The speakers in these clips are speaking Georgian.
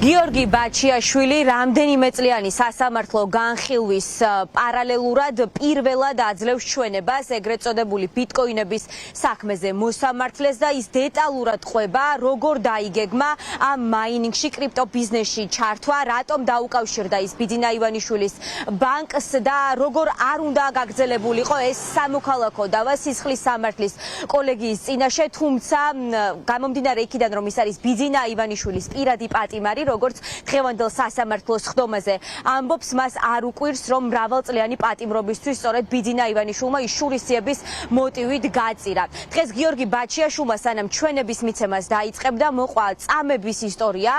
გიორგი ბაჩიაშვილი რამდენიმე წლიანი სასამართლო განხილვის პარალელურად პირველად აძლევს ჩვენებას ეგრეთ წოდებული ბიტკოინების საქმეზე მოსამართლეს და ის დეტალურად ყვება როგორ დაიგეგმა ამ მაინინგში კრიპტო ბიზნესში ჩართვა, რატომ დაუკავშირდა ის ბიძინა ივანიშვილის ბანკს და როგორ არ უნდა გაგრძელებულიყო ეს სამოქალაქო დავა სისხლის სამართლის კოლეგიის წინაშე, თუმცა გამომდინარე იქიდან რომ ის არის ბიძინა ივანიშვილის პირადი პატიმარი, როგორც დღევანდელ სასამართლოს ხდომაზე ამბობს, მას არ უკვირს, რომ მრავალწლიანი პატიმრობისთვის სწორედ ბიძინა ივანიშვილმა ის შურისძიების მოტივით გაწირა. დღეს გიორგი ბაჩიაშვილმა სანამ ჩვენების მიცემას დაიწყებდა, მოყვა წამების ისტორია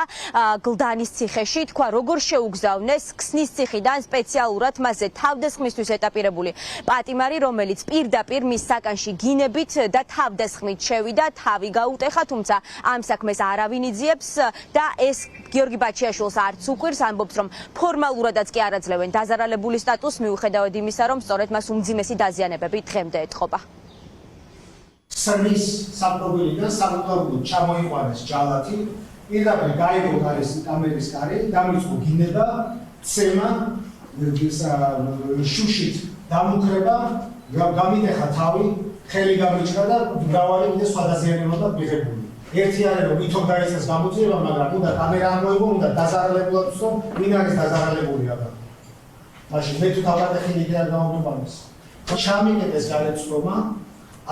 გლდანის ციხეში, თქვა როგორ შეუგზავნეს ქსნის ციხიდან სპეციალურად მასზე თავდასხმისთვის ეტაპირებული პატიმარი, რომელიც პირდაპირ მის საკანში გინებით და თავდასხმით შევიდა, თავი გაუტეხა, თუმცა ამ საქმეს არავინ იძიებს და ეს გიორგი ბაჩიაშვილს არც უყვირს, ამბობს, რომ ფორმალურადაც კი არ აძლევენ დაზარალებული სტატუსს, მიუხედავად იმისა, რომ სწორედ მას უმძიმესი დაზიანებები დღემდე ეთყობა. სრის სამპრობილიდან სამწუხაროდ ჩამოიყვანეს ჯალათი, პირდაპირ გაიგო არის კამერის კარი, დამიწყო გინება, ცემა, შუშით დამუქრება, გამიტეხა თავი, ხელი გამიჭრა და მრავალი სხვა დაზიანება მიღებული. ერთი არის რომ ვითომ დაიწყეს გამოძიება, მაგრამ უნდა კამერა ამოიღო, უნდა დაზარალებულად ვსო, ვინ არის დაზარალებული აბა. მაშინ მე თუ თავადახილი იქიდან გამომიყვანეს. ჩამიგდეს გარემცდომა,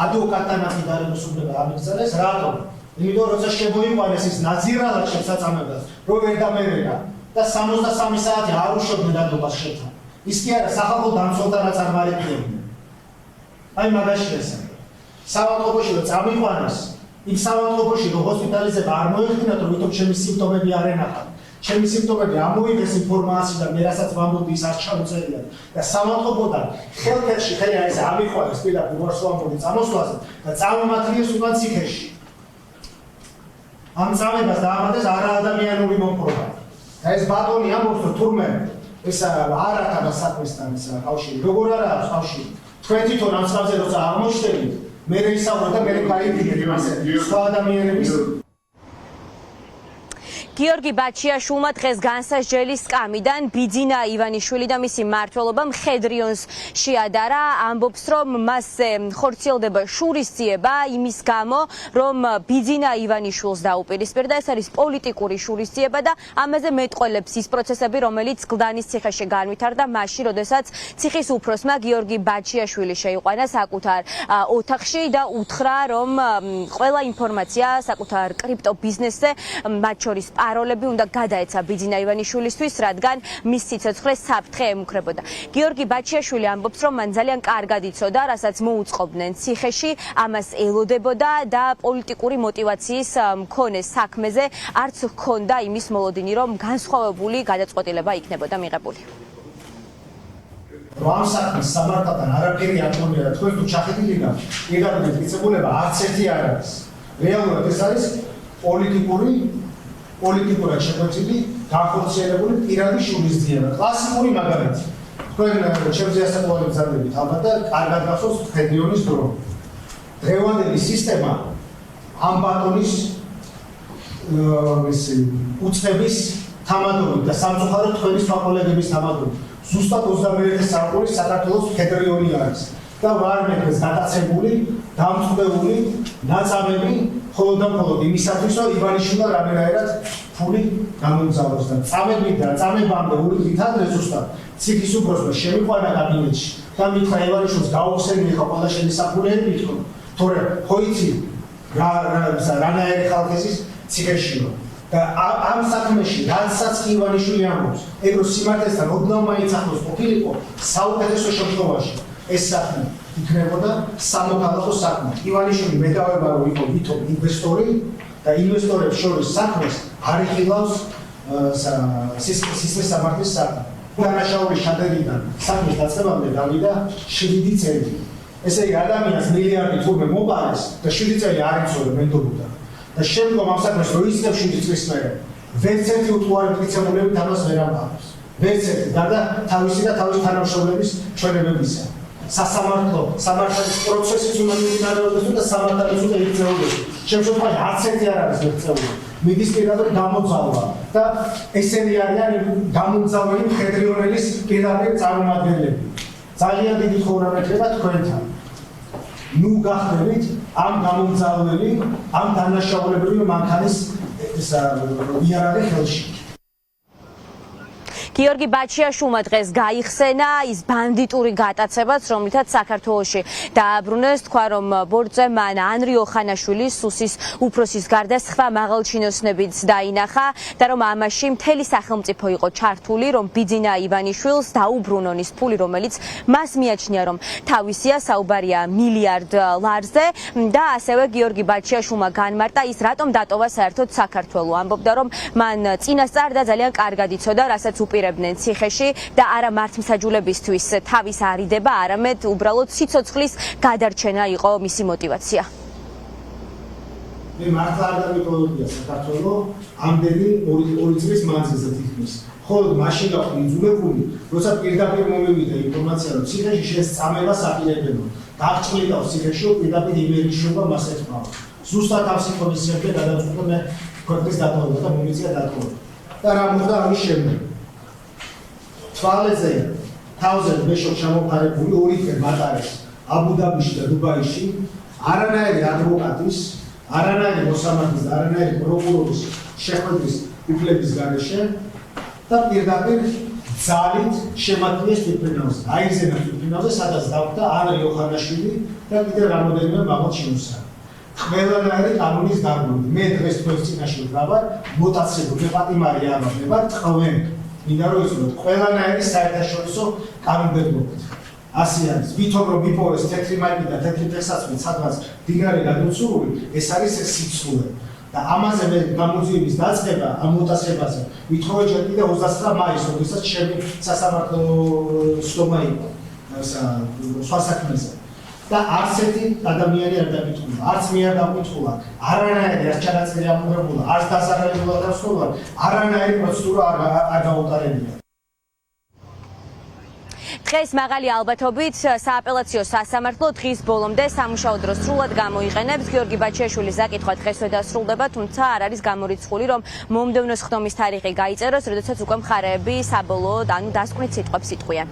ადვოკატთან ახი გარემოსუნება ამიგზავნეს, რატომ? იმიტომ როცა შემოიყვანეს ის ნაზირალად შესაწამებას, რომ ვერ დამერედა და 63 საათი არ უშობდნენ დადობას შეთან. ის კი არა სახალხო დამცველთანაც არ მარეკიებდნენ. აი მაგაში ესაა. საავადმყოფოში რომ წამიყვანეს, იმ საავადმყოფოში რომ ჰოსპიტალიზება არ მოეხდინათ, რომ ვითომ ჩემი სიმპტომები არ ენახა. ჩემი სიმპტომები ამოიღეს ინფორმაცია და მე რასაც ვამბობდი ის არ ჩამოწერია და საავადმყოფოდან ხელფერში ხელი არის ამიყვანეს პირდაპირ ვარსკვლავური წამოსვლაზე და წამომათრიეს უკან ციხეში. ამ წამებას დაამატეს არაადამიანური მომხრობა. და ეს ბატონი ამბობს, რომ თურმე ეს არ აქვს საქმესთან ეს კავშირი. როგორ არ აქვს კავშირი? თქვენ თვითონ ამ წყალზე როცა აღმოჩნდებით, მე ისაუბრა და მე გაიგეთ იმასე სხვა ადამიანების გიორგი ბაჩიაშვილმა დღეს განსასჯელი სკამიდან ბიძინა ივანიშვილი და მისი მმართველობა მხედრიონს შეადარა, ამბობს, რომ მასზე ხორციელდება შურისძიება იმის გამო, რომ ბიძინა ივანიშვილს დაუპირისპირდა, ეს არის პოლიტიკური შურისძიება და ამაზე მეტყველებს ის პროცესები, რომელიც გლდანის ციხეში განვითარდა მაშინ, როდესაც ციხის უფროსმა გიორგი ბაჩიაშვილი შეიყვანა საკუთარ ოთახში და უთხრა, რომ ყველა ინფორმაცია საკუთარ კრიპტო ბიზნესზე, მათ შორის პაროლები უნდა გადაეცა ბიძინა ივანიშვილისთვის, რადგან მის სიცოცხლეს საფრთხე ემუქრებოდა. გიორგი ბაჩიაშვილი ამბობს, რომ მან ძალიან კარგად იცოდა, რასაც მოუწყობდნენ ციხეში, ამას ელოდებოდა და პოლიტიკური მოტივაციის მქონე საქმეზე არც ჰქონდა იმის მოლოდინი, რომ განსხვავებული გადაწყვეტილება იქნებოდა მიღებული. ამ საქმის სამართალთან არაფერი არ მქონია, თქვენ თუ ჩახედილი გა, პირდაპირ მიწებულება არც ერთი არ არის. რეალურად ეს არის პოლიტიკურად შეგვეცილი, განხორციელებული პირადი შურისძიება. კლასიკური მაგალითი. თქვენ ჩემზე ასაკოვანი მზადებით ალბათ და კარგად გახსოვს ფედრიონის დრო. დღევანდელი სისტემა ამ ბატონის უწყების თამადობით და სამწუხაროდ თქვენი სხვა კოლეგების თამადობით. ზუსტად 21 საუკუნის საქართველოს ფედრიონი არის. და ვარმეფეს გადაცემული, დამწყდებული ნაწამები მხოლოდ და მხოლოდ იმისათვის, რომ ივანიშვილმა რამენაირად ფული გამომგზავროს და წამებამდე ურიგით ადრე ზუსტად ციხის უფროსმა შემიყვანა კაბინეტში და მითხრა ივანიშვილს გაუხსენილი ხა ყველა შემისახულეები თქო, თორე ხო იცი რანაირი ხალხის ციხეშიო და ამ საქმეში რაცაც ივანიშვილი ამბობს, ეგ რომ სიმართლესთან ოდნავ მაინც ახლოს ყოფილიყო, საუკეთესო შემთხვევაში ეს საქმე იქნებოდა სამოქალაქო საქმე. ივანიშვილი მეტავება რომ იყო ვითომ ინვესტორი და ინვესტორებს შორის საქმეს არ იხილავს სისხლის სამართლის საქმე. დანაშაულის ჩაწერიდან საქმის დაწყებამდე გავიდა 7 წელი. ესე იგი ადამიანს მილიარდი თურმე მოპარეს და 7 წელი არ იცოდა მენდობოდა. და შემდგომ ამ საქმეს რო ისწრებს 7 წლის მერე, ვერც ერთი უტყუარი მტკიცებულებით ამას ვერ ამბობს. ვერც ერთი, გარდა თავისი და თავის თანამშრომლების ჩვენებებისა. სამართლის პროცესის უნდა მიმდინარეობდეს და სამართალიც უნდა იქცეულდეს. შემთხვევაში არც ერთი არ არის მიღწეული. მიდის პირდაპირ გამომძალვა და ესენი არიან გამომძალველი მხედრიონელის პირდაპირ წარმომადგენლები. ძალიან დიდი ხოვნა მექნება თქვენთან. ნუ გახდებით ამ გამომძალველი, ამ დანაშაულებრივი მანქანის იარაღი ხელში. გიორგი ბაჩიაშვილმა დღეს გაიხსენა ის ბანდიტური გატაცებაც, რომლითაც საქართველოში დააბრუნეს, თქვა რომ ბორტზე მან ანრი ოხანაშვილის სუსის უფროსის გარდა სხვა მაღალჩინოსნებიც დაინახა და რომ ამაში მთელი სახელმწიფო იყო ჩართული, რომ ბიძინა ივანიშვილს დაუბრუნონ ის ფული, რომელიც მას მიაჩნია, რომ თავისია, საუბარია მილიარდ ლარზე და ასევე გიორგი ბაჩიაშვილმა განმარტა ის რატომ დატოვა საერთოდ საქართველო. ამბობდა რომ მან წინასწარ და ძალიან კარგად იცოდა, რასაც უპირებდნენ ციხეში და არა მართლმსაჯულებისთვის თავის არიდება, არამედ უბრალოდ სიცოცხლის გადარჩენა იყო მისი мотивация. მე მართლა არ დამიტოვებია საქართველო ამდენი ორი წლის მანძილზე თითქმის. ხოლო მაშინ გაყვი იძულებული, როცა პირდაპირ მომივიდა ინფორმაცია, რომ ციხეში შესწამებას აპირებდნენ. გაგჭირდა ციხეში პირდაპირ იმერიშობა მას ეთმავა. ზუსტად ამ სიტყვისებზე გადავწყვიტე მე ქვეყნის დატოვება და მომიწია დატოვება. და რა მოხდა ამის შემდეგ? თვალეზე თავზე ბეშო ჩამოფარებული ორი დღე მატარეს აბუ-დაბიში და დუბაიში, არანაირი ადვოკატის, არანაირი მოსამართლის და არანაირი პროკურორის შეხვედრის უფლების გარეშე და პირდაპირ ძალით შემატყიეს თვითმფრინავზე. აიგზავნა თვითმფრინავზე, სადაც დახვდა ანრი ოხანაშვილი და კიდევ რამოდენიმე მაღალჩინოსანი. ყველანაირი კანონის დარღვევით. მე დღეს თქვენს წინაშე ვდგავარ, მოტაცებო, მე პატიმარი არ ვარ, მე ვარ ტყვენ. მინდა რომ იცოდეთ, ყველანაირი საერთაშორისო კანონმდებლობით. ასე არის. ვითომ რომ მიპოვეს თეთრი მაიკი და თეთრი ტექსტაცმი, სადღაც დინარე გადმოცურული, ეს არის სიცრუე. და ამაზე მე გამოძიების დაწყება ამ მოტაცებაზე ვითხოვე ჯერ კიდევ 29 მაისს, როდესაც ჩემი სასამართლო სდომა იყო სხვა საქმეზე. და არც ერთი ადამიანი არ დაკითხულა, არც მე არ დამკითხულა, არანაირი არ ჩანაწერი ამოღებულა, არც დასახელებულად დასწრებულა, არანაირი პროცედურა არ გაუტარებია. დღეს მაღალი ალბათობით სააპელაციო სასამართლო დღის ბოლომდე სამუშაო დროს სრულად გამოიყენებს. გიორგი ბაჩიაშვილის საკითხვა დღესვე დასრულდება, თუმცა არ არის გამორიცხული, რომ მომდევნო სხდომის თარიღი გაიწეროს, როდესაც უკვე მხარეები საბოლოოდ, დასკვნით სიტყვებს იტყვიან.